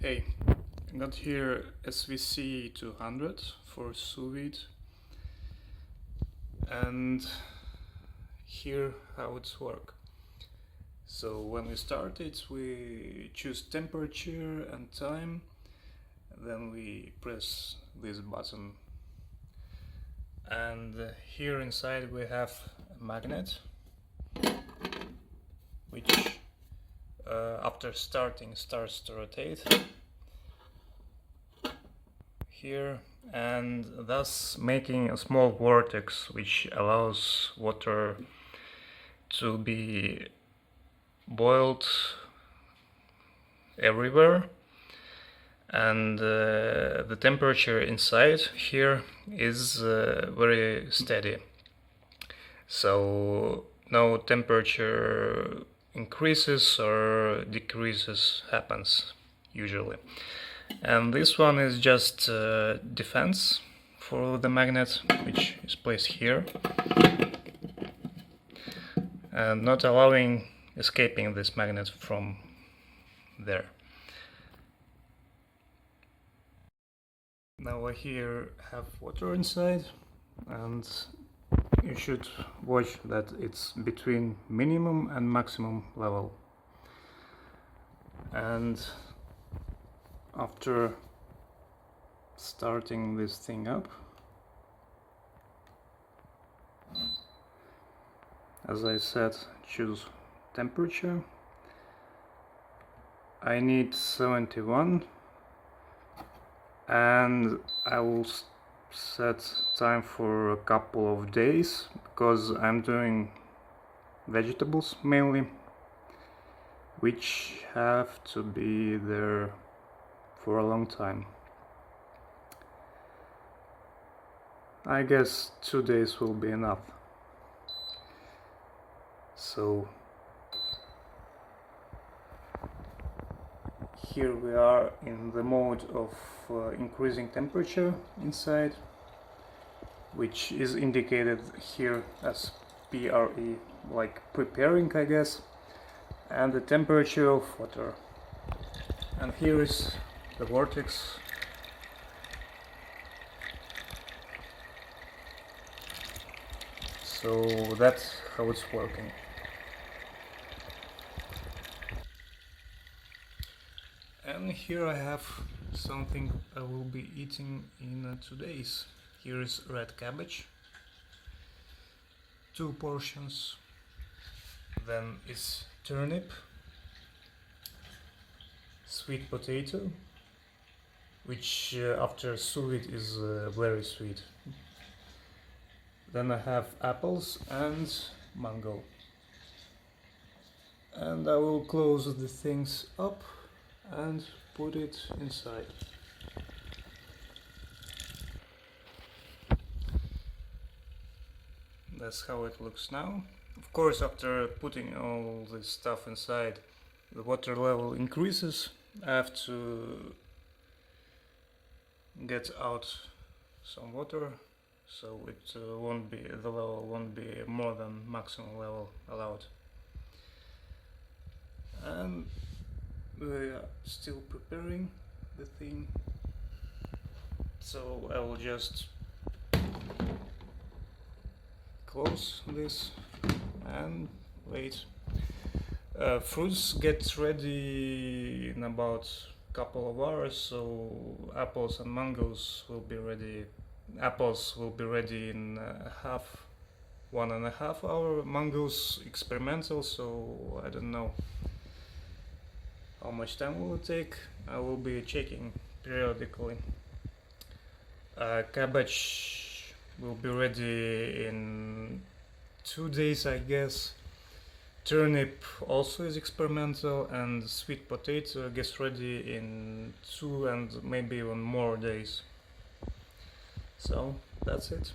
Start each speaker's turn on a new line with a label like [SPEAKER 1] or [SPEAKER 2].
[SPEAKER 1] Hey, I got here SVC200 for Sous Vide, and here how it's work. So when we start it, we choose temperature and time, then we press this button, and here inside we have a magnet which after starting starts to rotate here, and thus making a small vortex which allows water to be boiled everywhere, and the temperature inside here is very steady, so no temperature increases or decreases happens usually. And this one is just defense for the magnet, which is placed here and not allowing escaping this magnet from there. Now I here have water inside, and you should watch that it's between minimum and maximum level. And after starting this thing up, as I said, choose temperature. I need 71, and I will set time for a couple of days because I'm doing vegetables mainly, which have to be there for a long time. I guess 2 days will be enough. So here we are in the mode of increasing temperature inside, which is indicated here as PRE, like preparing, I guess, and the temperature of water. And here is the vortex. So that's how it's working. And here I have something I will be eating in 2 days. Here is red cabbage, 2 portions. Then is turnip, sweet potato, which after sous vide is very sweet. Then I have apples and mango. And I will close the things up and put it inside. That's how it looks now. Of course, after putting all this stuff inside, the water level increases. I have to get out some water, so it won't be, the level won't be more than maximum level allowed. And we are still preparing the thing, so I will just close this and wait. Fruits get ready in about a couple of hours, so apples and mangoes will be ready. Apples will be ready in 1.5 hours. Mangoes experimental, so I don't know how much time will it take. I will be checking periodically. Cabbage will be ready in 2 days, I guess. Turnip also is experimental, and sweet potato gets ready in 2 and maybe even more days. So that's it.